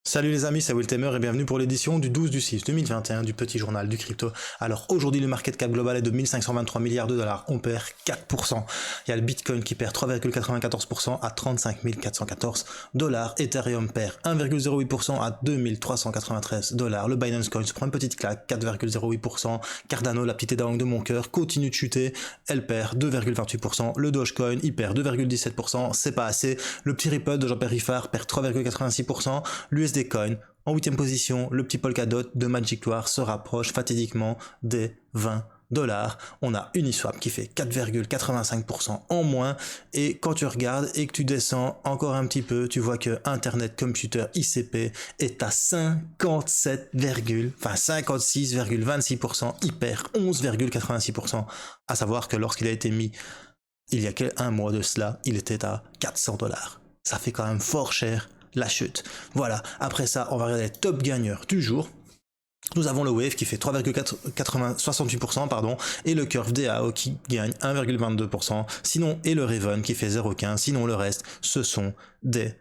Salut les amis, c'est Wiltemer et bienvenue pour l'édition du 12 du 6 2021 du petit journal du crypto. Alors aujourd'hui le market cap global est de 1523 milliards de dollars, on perd 4%. Il y a le Bitcoin qui perd 3,94% à 35 414 dollars, Ethereum perd 1,08% à 2393 dollars, le Binance Coin se prend une petite claque, 4,08%, Cardano, la petite édalangue de mon cœur, continue de chuter, elle perd 2,28%, le Dogecoin il perd 2,17%, c'est pas assez, le petit Ripple de Jean-Pierre Riffard perd 3,86%, l'USD Coin en 8ème position, le petit Polkadot de Magic Loire se rapproche fatidiquement des 20 dollars. On a Uniswap qui fait 4,85% en moins, et quand tu regardes et que tu descends encore un petit peu, tu vois que Internet Computer ICP est à 56,26%, il perd 11,86%, à savoir que lorsqu'il a été mis il y a un mois de cela, il était à 400 dollars. Ça fait quand même fort cher la chute. Voilà, après ça, on va regarder les top gagneurs du jour. Nous avons le Wave qui fait 3,68%, et le Curve DAO qui gagne 1,22%, sinon, et le Raven qui fait 0,15%, sinon le reste, ce sont des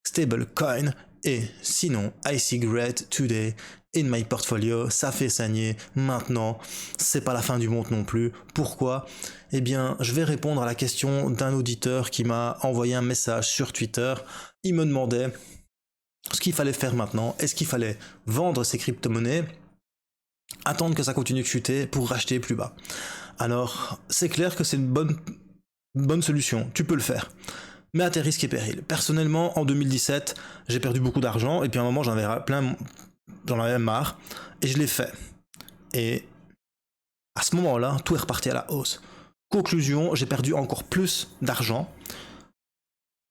stablecoins, et sinon, I see great today in my portfolio, ça fait saigner, maintenant, c'est pas la fin du monde non plus. Pourquoi ? Eh bien, je vais répondre à la question d'un auditeur qui m'a envoyé un message sur Twitter. Il me demandait ce qu'il fallait faire maintenant. Est-ce qu'il fallait vendre ses crypto-monnaies, attendre que ça continue de chuter pour racheter plus bas? Alors, c'est clair que c'est une bonne solution, tu peux le faire, mais à tes risques et périls. Personnellement, en 2017, j'ai perdu beaucoup d'argent, et puis à un moment, j'en avais marre, et je l'ai fait. Et à ce moment-là, tout est reparti à la hausse. Conclusion, j'ai perdu encore plus d'argent.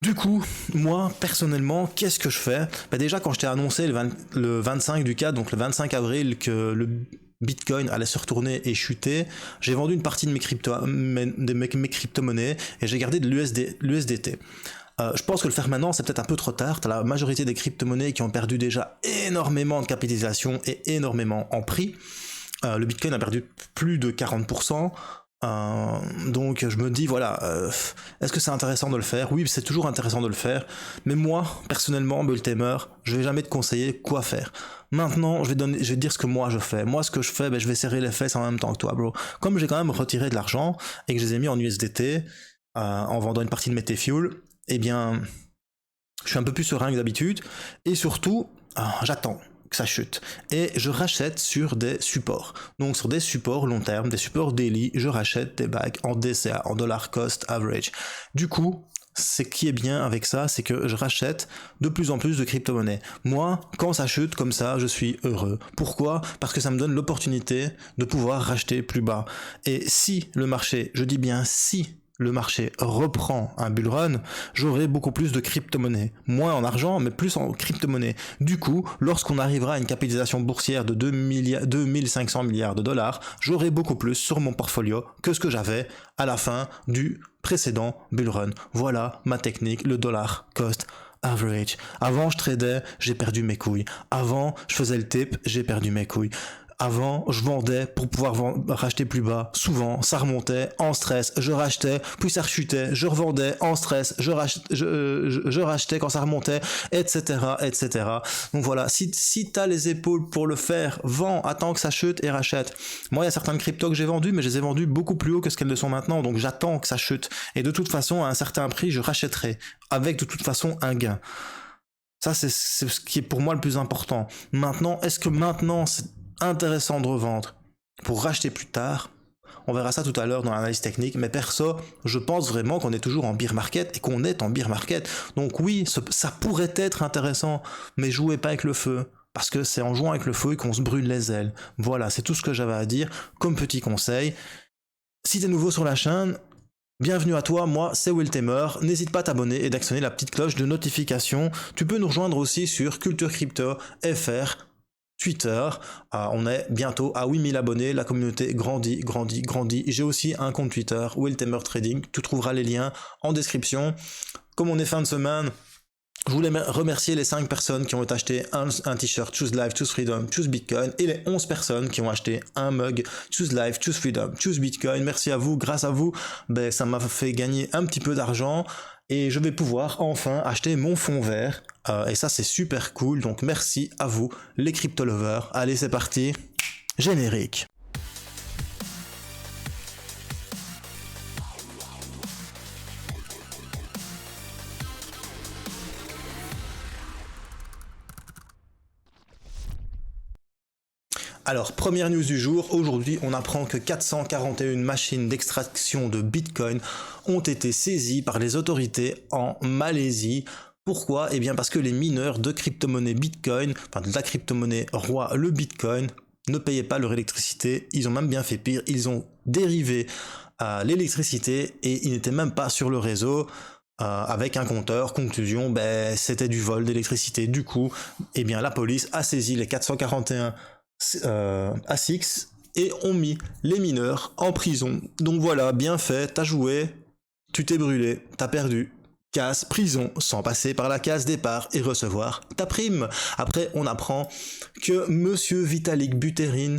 Du coup, moi, personnellement, qu'est-ce que je fais ? Déjà, quand je t'ai annoncé le 25 du 4, donc le 25 avril, que le Bitcoin allait se retourner et chuter, j'ai vendu une partie de mes crypto-monnaies et j'ai gardé de l'USDT. Je pense que le faire maintenant, c'est peut-être un peu trop tard. T'as la majorité des crypto-monnaies qui ont perdu déjà énormément de capitalisation et énormément en prix. Le Bitcoin a perdu plus de 40%. Donc je me dis voilà, est-ce que c'est intéressant de le faire ? Oui, c'est toujours intéressant de le faire, mais moi personnellement, Bultemer, je vais jamais te conseiller quoi faire. Maintenant, je vais te dire ce que moi je fais. Moi, ce que je fais, je vais serrer les fesses en même temps que toi, bro. Comme j'ai quand même retiré de l'argent et que je les ai mis en USDT en vendant une partie de mes T-Fuel, eh bien, je suis un peu plus serein que d'habitude, et surtout, j'attends que ça chute, et je rachète sur des supports. Donc sur des supports long terme, des supports daily, je rachète des bags en DCA, en dollar cost average. Du coup, ce qui est bien avec ça, c'est que je rachète de plus en plus de crypto-monnaies. Moi, quand ça chute comme ça, je suis heureux. Pourquoi ? Parce que ça me donne l'opportunité de pouvoir racheter plus bas. Et si le marché, je dis bien si le marché reprend un bull run, j'aurai beaucoup plus de crypto-monnaies. Moins en argent, mais plus en crypto-monnaies. Du coup, lorsqu'on arrivera à une capitalisation boursière de 2500 milliards de dollars, j'aurai beaucoup plus sur mon portfolio que ce que j'avais à la fin du précédent bull run. Voilà ma technique, le dollar cost average. Avant, je tradais, j'ai perdu mes couilles. Avant, je faisais le tip, j'ai perdu mes couilles. Avant, je vendais pour pouvoir racheter plus bas. Souvent, ça remontait en stress. Je rachetais, puis ça rechutait. Je revendais en stress. Je rachetais quand ça remontait, etc., etc. Donc voilà, si t'as les épaules pour le faire, vends, attends que ça chute et rachète. Moi, il y a certaines cryptos que j'ai vendues, mais je les ai vendues beaucoup plus haut que ce qu'elles le sont maintenant. Donc j'attends que ça chute. Et de toute façon, à un certain prix, je rachèterai. Avec de toute façon un gain. Ça, c'est ce qui est pour moi le plus important. Maintenant, est-ce que maintenant, c'est intéressant de revendre pour racheter plus tard? On verra ça tout à l'heure dans l'analyse technique, mais perso, je pense vraiment qu'on est toujours en bear market et qu'on est en bear market. Donc oui, ça pourrait être intéressant, mais jouez pas avec le feu, parce que c'est en jouant avec le feu qu'on se brûle les ailes. Voilà, c'est tout ce que j'avais à dire comme petit conseil. Si t'es nouveau sur la chaîne, bienvenue à toi, moi c'est Wiltemer, n'hésite pas à t'abonner et d'actionner la petite cloche de notification. Tu peux nous rejoindre aussi sur Culture Crypto FR, Twitter, on est bientôt à 8000 abonnés, la communauté grandit. J'ai aussi un compte Twitter, Wiltemer Trading, tu trouveras les liens en description. Comme on est fin de semaine, je voulais remercier les 5 personnes qui ont acheté un t-shirt Choose Life, Choose Freedom, Choose Bitcoin, et les 11 personnes qui ont acheté un mug Choose Life, Choose Freedom, Choose Bitcoin. Merci à vous, grâce à vous, ça m'a fait gagner un petit peu d'argent, et je vais pouvoir enfin acheter mon fond vert Et ça, c'est super cool. Donc, merci à vous, les crypto lovers. Allez, c'est parti. Générique. Alors, première news du jour, aujourd'hui on apprend que 441 machines d'extraction de Bitcoin ont été saisies par les autorités en Malaisie. Pourquoi? Eh bien parce que les mineurs de crypto-monnaie Bitcoin, enfin de la crypto-monnaie roi le Bitcoin, ne payaient pas leur électricité, ils ont même bien fait pire, ils ont dérivé l'électricité et ils n'étaient même pas sur le réseau. Avec un compteur, conclusion, c'était du vol d'électricité. Du coup, eh bien la police a saisi les 441 ASICs et ont mis les mineurs en prison. Donc voilà, bien fait, t'as joué, tu t'es brûlé, t'as perdu. Case prison, sans passer par la case départ et recevoir ta prime. Après, on apprend que Monsieur Vitalik Buterin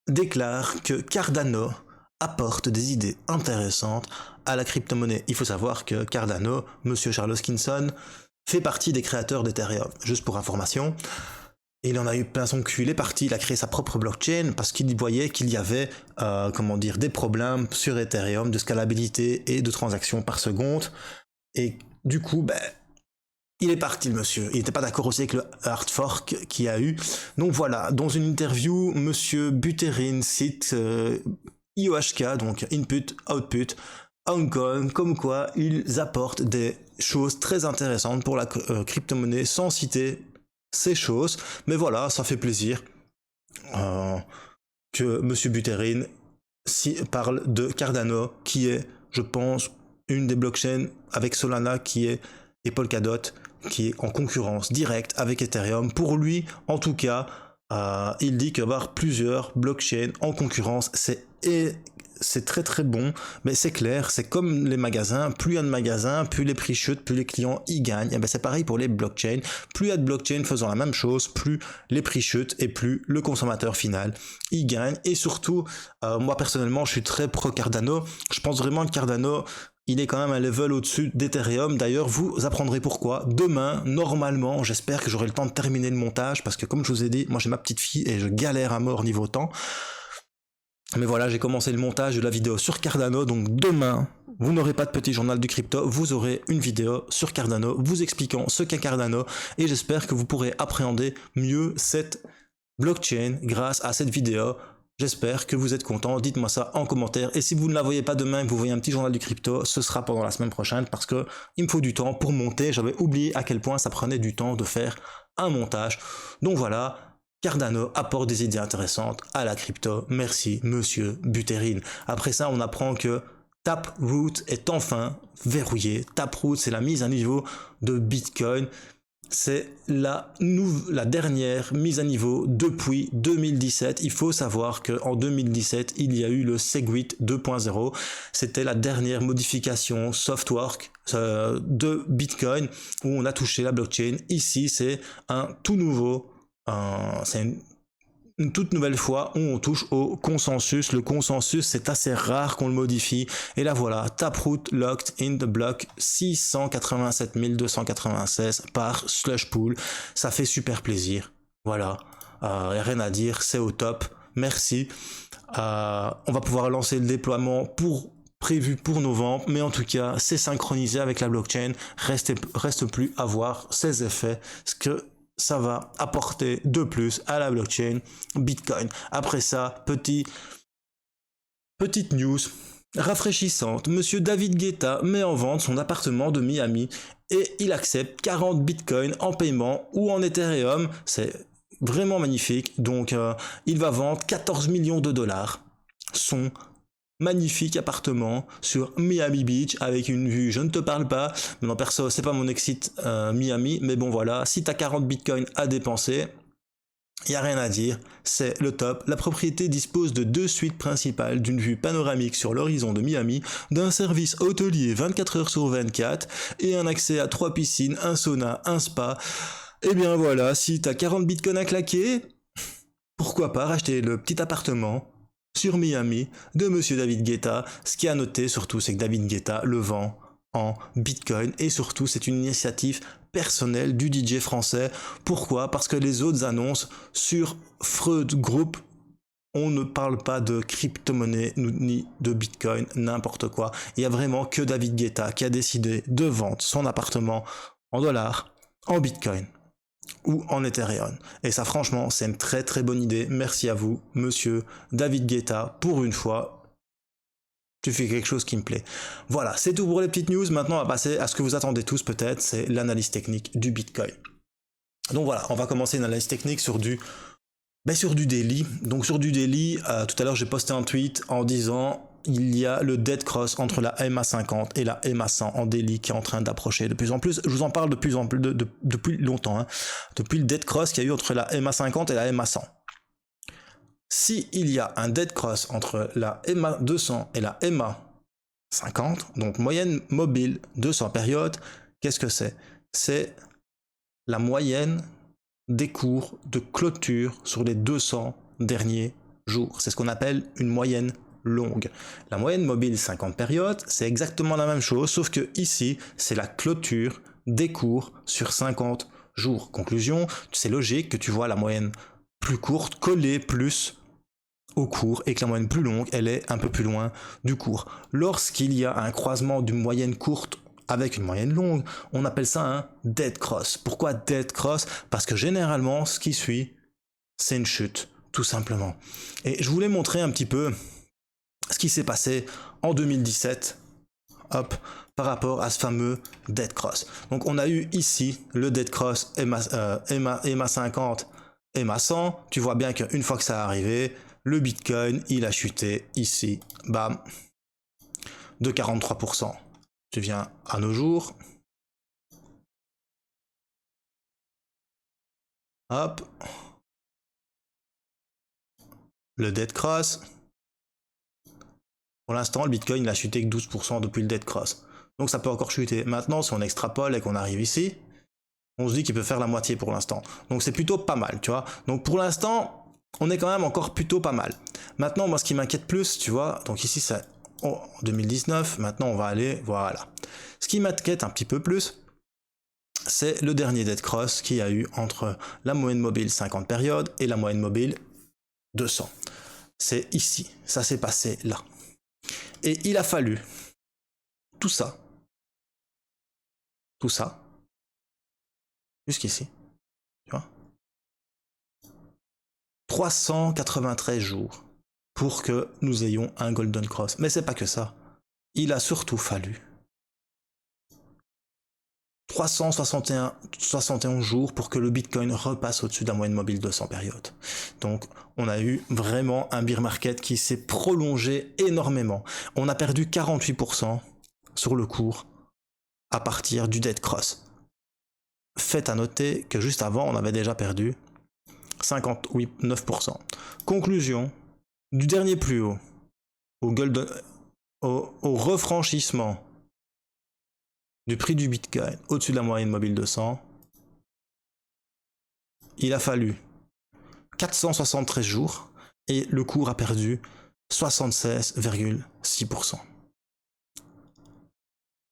déclare que Cardano apporte des idées intéressantes à la crypto-monnaie. Il faut savoir que Cardano, Monsieur Charles Hoskinson, fait partie des créateurs d'Ethereum. Juste pour information. Et il en a eu plein son cul, il est parti, il a créé sa propre blockchain parce qu'il voyait qu'il y avait des problèmes sur Ethereum de scalabilité et de transactions par seconde. Et du coup, il est parti le monsieur. Il n'était pas d'accord aussi avec le hard fork qu'il y a eu. Donc voilà, dans une interview, monsieur Buterin cite IOHK, donc Input, Output, Hong Kong, comme quoi ils apportent des choses très intéressantes pour la crypto-monnaie sans citer ces choses, mais voilà, ça fait plaisir que Monsieur Buterin parle de Cardano, qui est, je pense, une des blockchains avec Solana et Polkadot, qui est en concurrence directe avec Ethereum. Pour lui, en tout cas, il dit qu'avoir plusieurs blockchains en concurrence, c'est très très bon, mais c'est clair, c'est comme les magasins, plus il y a de magasins, plus les prix chutent, plus les clients y gagnent. Et c'est pareil pour les blockchains, plus il y a de blockchains faisant la même chose, plus les prix chutent et plus le consommateur final y gagne. Et surtout, moi personnellement, je suis très pro Cardano. Je pense vraiment que Cardano, il est quand même un level au-dessus d'Ethereum. D'ailleurs, vous apprendrez pourquoi. Demain, normalement, j'espère que j'aurai le temps de terminer le montage, parce que comme je vous ai dit, moi j'ai ma petite fille et je galère à mort niveau temps. Mais voilà, j'ai commencé le montage de la vidéo sur Cardano, donc demain, vous n'aurez pas de petit journal du crypto, vous aurez une vidéo sur Cardano, vous expliquant ce qu'est Cardano, et j'espère que vous pourrez appréhender mieux cette blockchain grâce à cette vidéo. J'espère que vous êtes contents, dites-moi ça en commentaire, et si vous ne la voyez pas demain, que vous voyez un petit journal du crypto, ce sera pendant la semaine prochaine, parce que il me faut du temps pour monter, j'avais oublié à quel point ça prenait du temps de faire un montage. Donc voilà, Cardano apporte des idées intéressantes à la crypto. Merci, monsieur Buterin. Après ça, on apprend que Taproot est enfin verrouillé. Taproot, c'est la mise à niveau de Bitcoin. C'est la dernière mise à niveau depuis 2017. Il faut savoir qu'en 2017, il y a eu le Segwit 2.0. C'était la dernière modification softwork de Bitcoin où on a touché la blockchain. Ici, c'est un tout nouveau... c'est une toute nouvelle fois où on touche au consensus. Le consensus, c'est assez rare qu'on le modifie. Et là voilà, Taproot locked in the block 687 296 par slush pool. Ça fait super plaisir. Voilà, y a rien à dire, c'est au top. Merci. On va pouvoir lancer le déploiement prévu pour novembre, mais en tout cas, c'est synchronisé avec la blockchain. Reste plus à voir ses effets. Ce que ça va apporter de plus à la blockchain Bitcoin. Après ça, petite news rafraîchissante. Monsieur David Guetta met en vente son appartement de Miami et il accepte 40 Bitcoin en paiement ou en Ethereum. C'est vraiment magnifique. Donc, il va vendre 14 millions de dollars. Son magnifique appartement sur Miami Beach avec une vue, je ne te parle pas. Non, perso, c'est pas mon excite Miami, mais bon voilà, si t'as 40 bitcoins à dépenser, il n'y a rien à dire, c'est le top. La propriété dispose de 2 suites principales, d'une vue panoramique sur l'horizon de Miami, d'un service hôtelier 24 heures sur 24 et un accès à 3 piscines, un sauna, un spa. Et bien voilà, si t'as 40 bitcoins à claquer, pourquoi pas racheter le petit appartement sur Miami de Monsieur David Guetta. Ce qui est à noter surtout, c'est que David Guetta le vend en Bitcoin et surtout c'est une initiative personnelle du DJ français. Pourquoi? Parce que les autres annonces sur Freud Group, on ne parle pas de crypto-monnaie ni de Bitcoin, n'importe quoi. Il y a vraiment que David Guetta qui a décidé de vendre son appartement en dollars, en Bitcoin ou en Ethereum. Et ça franchement c'est une très très bonne idée. Merci à vous monsieur David Guetta, pour une fois. Tu fais quelque chose qui me plaît. Voilà, c'est tout pour les petites news. Maintenant, on va passer à ce que vous attendez tous peut-être, c'est l'analyse technique du Bitcoin. Donc voilà, on va commencer une analyse technique sur du daily. Donc sur du daily, tout à l'heure j'ai posté un tweet en disant il y a le dead cross entre la MA50 et la MA100 en daily qui est en train d'approcher de plus en plus. Je vous en parle de plus en plus depuis longtemps, hein. Depuis le dead cross qu'il y a eu entre la MA50 et la MA100. Si il y a un dead cross entre la MA200 et la MA50, donc moyenne mobile 200 périodes, qu'est-ce que c'est? C'est la moyenne des cours de clôture sur les 200 derniers jours. C'est ce qu'on appelle une moyenne longue. La moyenne mobile 50 périodes, c'est exactement la même chose, sauf que ici, c'est la clôture des cours sur 50 jours. Conclusion, c'est logique que tu vois la moyenne plus courte coller plus au cours et que la moyenne plus longue, elle est un peu plus loin du cours. Lorsqu'il y a un croisement d'une moyenne courte avec une moyenne longue, on appelle ça un dead cross. Pourquoi dead cross? Parce que généralement, ce qui suit, c'est une chute, tout simplement. Et je voulais montrer un petit peu ce qui s'est passé en 2017, hop, par rapport à ce fameux dead cross. Donc on a eu ici le dead cross MA50, MA100. Tu vois bien qu'une fois que ça a arrivé, le Bitcoin, il a chuté ici, bam, de 43%. Tu viens à nos jours. Hop. Le dead cross. Pour l'instant, le Bitcoin, il a chuté que 12% depuis le dead cross. Donc ça peut encore chuter. Maintenant, si on extrapole et qu'on arrive ici, on se dit qu'il peut faire la moitié pour l'instant. Donc c'est plutôt pas mal, tu vois. Donc pour l'instant, on est quand même encore plutôt pas mal. Maintenant, moi, ce qui m'inquiète plus, tu vois, donc ici, c'est en 2019. Maintenant, on va aller, voilà. Ce qui m'inquiète un petit peu plus, c'est le dernier dead cross qu'il y a eu entre la moyenne mobile 50 périodes et la moyenne mobile 200. C'est ici, ça s'est passé là. Et il a fallu tout ça, jusqu'ici, tu vois, 393 jours pour que nous ayons un golden cross. Mais c'est pas que ça. Il a surtout fallu 371 jours pour que le Bitcoin repasse au-dessus de la moyenne mobile 200 périodes. Donc, on a eu vraiment un bear market qui s'est prolongé énormément. On a perdu 48% sur le cours à partir du dead cross. Faites à noter que juste avant, on avait déjà perdu 59%. Conclusion, du dernier plus haut au refranchissement du prix du Bitcoin au-dessus de la moyenne mobile 200, il a fallu 473 jours et le cours a perdu 76,6%.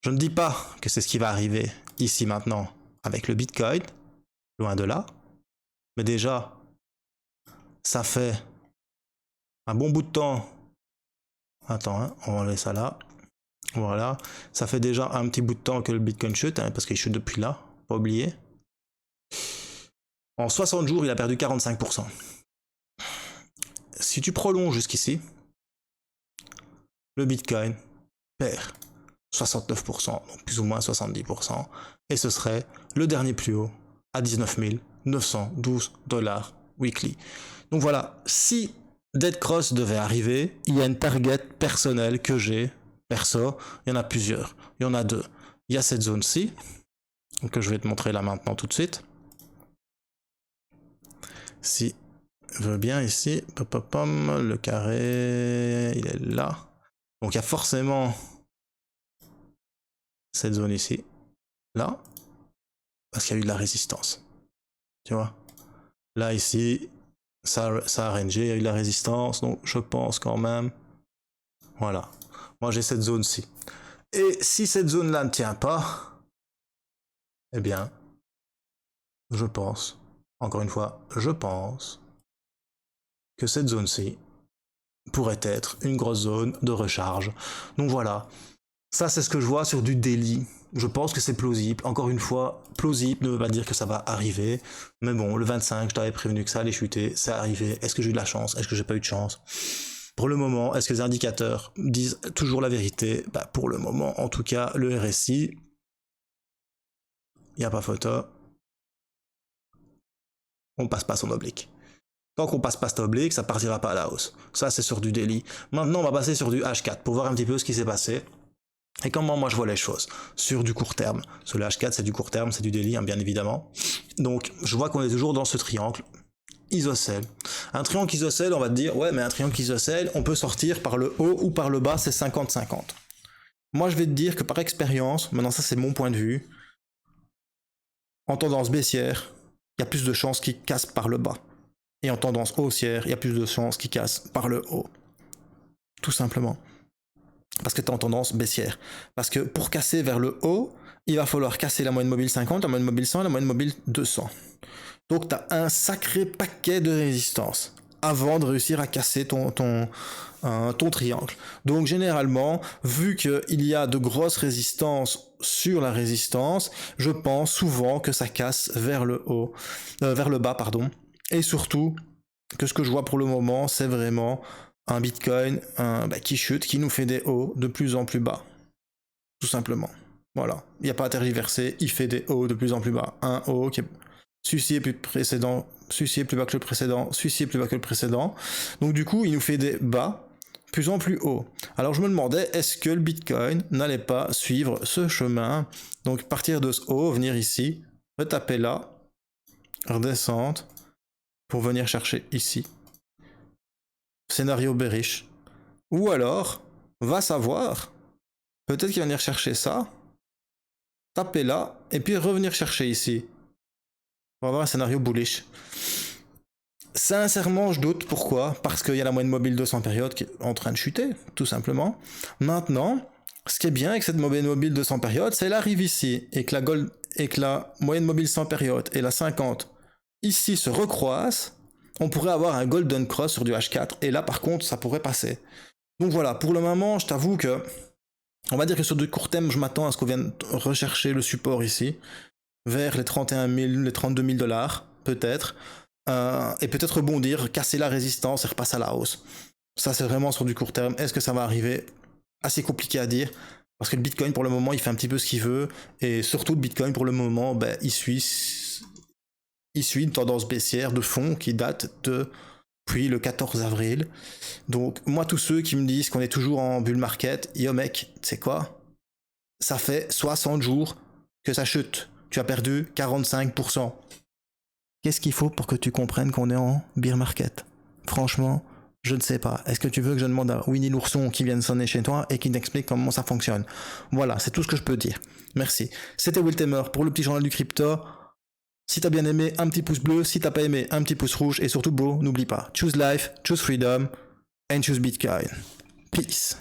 Je ne dis pas que c'est ce qui va arriver ici maintenant avec le Bitcoin, loin de là, mais déjà, ça fait un bon bout de temps. Attends, hein, on va enlever ça là. Voilà, ça fait déjà un petit bout de temps que le Bitcoin chute, hein, parce qu'il chute depuis là, pas oublier. En 60 jours, il a perdu 45%. Si tu prolonges jusqu'ici, le Bitcoin perd 69%, donc plus ou moins 70%, et ce serait le dernier plus haut à 19 912 $ weekly. Donc voilà, si Dead Cross devait arriver, il y a une target personnelle que j'ai, perso, il y en a plusieurs, il y en a deux. Il y a cette zone-ci, que je vais te montrer là maintenant tout de suite. Si je veux bien ici, le carré, il est là. Donc il y a forcément cette zone ici, là, parce qu'il y a eu de la résistance. Tu vois, là ici, ça a rangé, il y a eu de la résistance, donc je pense quand même. Voilà. Moi j'ai cette zone-ci. Et si cette zone-là ne tient pas, eh bien, je pense, encore une fois, je pense que cette zone-ci pourrait être une grosse zone de recharge. Donc voilà, ça c'est ce que je vois sur du daily. Je pense que c'est plausible. Encore une fois, plausible ne veut pas dire que ça va arriver. Mais bon, le 25, je t'avais prévenu que ça allait chuter, c'est arrivé. Est-ce que j'ai eu de la chance? Est-ce que j'ai pas eu de chance? Pour le moment, est-ce que les indicateurs disent toujours la vérité? Bah, pour le moment, en tout cas, le RSI, il n'y a pas photo, on passe pas son oblique. Tant qu'on passe pas cet oblique, ça partira pas à la hausse. Ça, c'est sur du daily. Maintenant, on va passer sur du H4 pour voir un petit peu ce qui s'est passé. Et comment moi je vois les choses sur du court terme. Sur le H4, c'est du court terme, c'est du daily, hein, bien évidemment. Donc, je vois qu'on est toujours dans ce triangle isocèle. Un triangle isocèle, on va te dire, ouais, mais un triangle isocèle, on peut sortir par le haut ou par le bas, c'est 50-50. Moi, je vais te dire que par expérience, maintenant ça c'est mon point de vue, en tendance baissière, il y a plus de chances qu'il casse par le bas. Et en tendance haussière, il y a plus de chances qu'il casse par le haut. Tout simplement. Parce que tu es en tendance baissière. Parce que pour casser vers le haut, il va falloir casser la moyenne mobile 50, la moyenne mobile 100, la moyenne mobile 200. Donc tu as un sacré paquet de résistance avant de réussir à casser ton triangle. Donc généralement, vu qu'il y a de grosses résistances sur la résistance, je pense souvent que ça casse vers le haut, vers le bas, pardon. Et surtout, que ce que je vois pour le moment, c'est vraiment un Bitcoin qui chute, qui nous fait des hauts de plus en plus bas. Tout simplement. Voilà. Il n'y a pas à tergiverser, il fait des hauts de plus en plus bas. Un haut qui est celui-ci est plus précédent, celui-ci est plus bas que le précédent, celui-ci est plus bas que le précédent. Donc du coup, il nous fait des bas de plus en plus hauts. Alors je me demandais, est-ce que le Bitcoin n'allait pas suivre ce chemin? Donc partir de ce haut, venir ici, retaper là, redescendre, pour venir chercher ici. Scénario bearish. Ou alors, va savoir, peut-être qu'il va venir chercher ça, taper là, et puis revenir chercher ici. On va avoir un scénario bullish. Sincèrement, je doute. Pourquoi? Parce qu'il y a la moyenne mobile 200 périodes qui est en train de chuter, tout simplement. Maintenant, ce qui est bien avec cette moyenne mobile 200 périodes, c'est qu'elle arrive ici, et que la moyenne mobile 100 périodes et la 50 ici se recroisent. On pourrait avoir un golden cross sur du H4, et là par contre ça pourrait passer. Donc voilà, pour le moment je t'avoue que, on va dire que sur du court terme je m'attends à ce qu'on vienne rechercher le support ici, vers les 31 000, les 32 000 $, peut-être, et peut-être rebondir, casser la résistance et repasser à la hausse. Ça c'est vraiment sur du court terme. Est-ce que ça va arriver? Assez compliqué à dire, parce que le Bitcoin pour le moment il fait un petit peu ce qu'il veut, et surtout le Bitcoin pour le moment il suit une tendance baissière de fond qui date depuis le 14 avril. Donc moi, tous ceux qui me disent qu'on est toujours en bull market, yo mec, tu sais quoi? Ça fait 60 jours que ça chute. Tu as perdu 45%. Qu'est-ce qu'il faut pour que tu comprennes qu'on est en bear market? Franchement, je ne sais pas. Est-ce que tu veux que je demande à Winnie l'ourson qui vienne sonner chez toi et qui t'explique comment ça fonctionne? Voilà, c'est tout ce que je peux dire. Merci. C'était Will Tamer pour le petit journal du crypto. Si t'as bien aimé, un petit pouce bleu. Si t'as pas aimé, un petit pouce rouge. Et surtout, bro, n'oublie pas, choose life, choose freedom, and choose Bitcoin. Peace.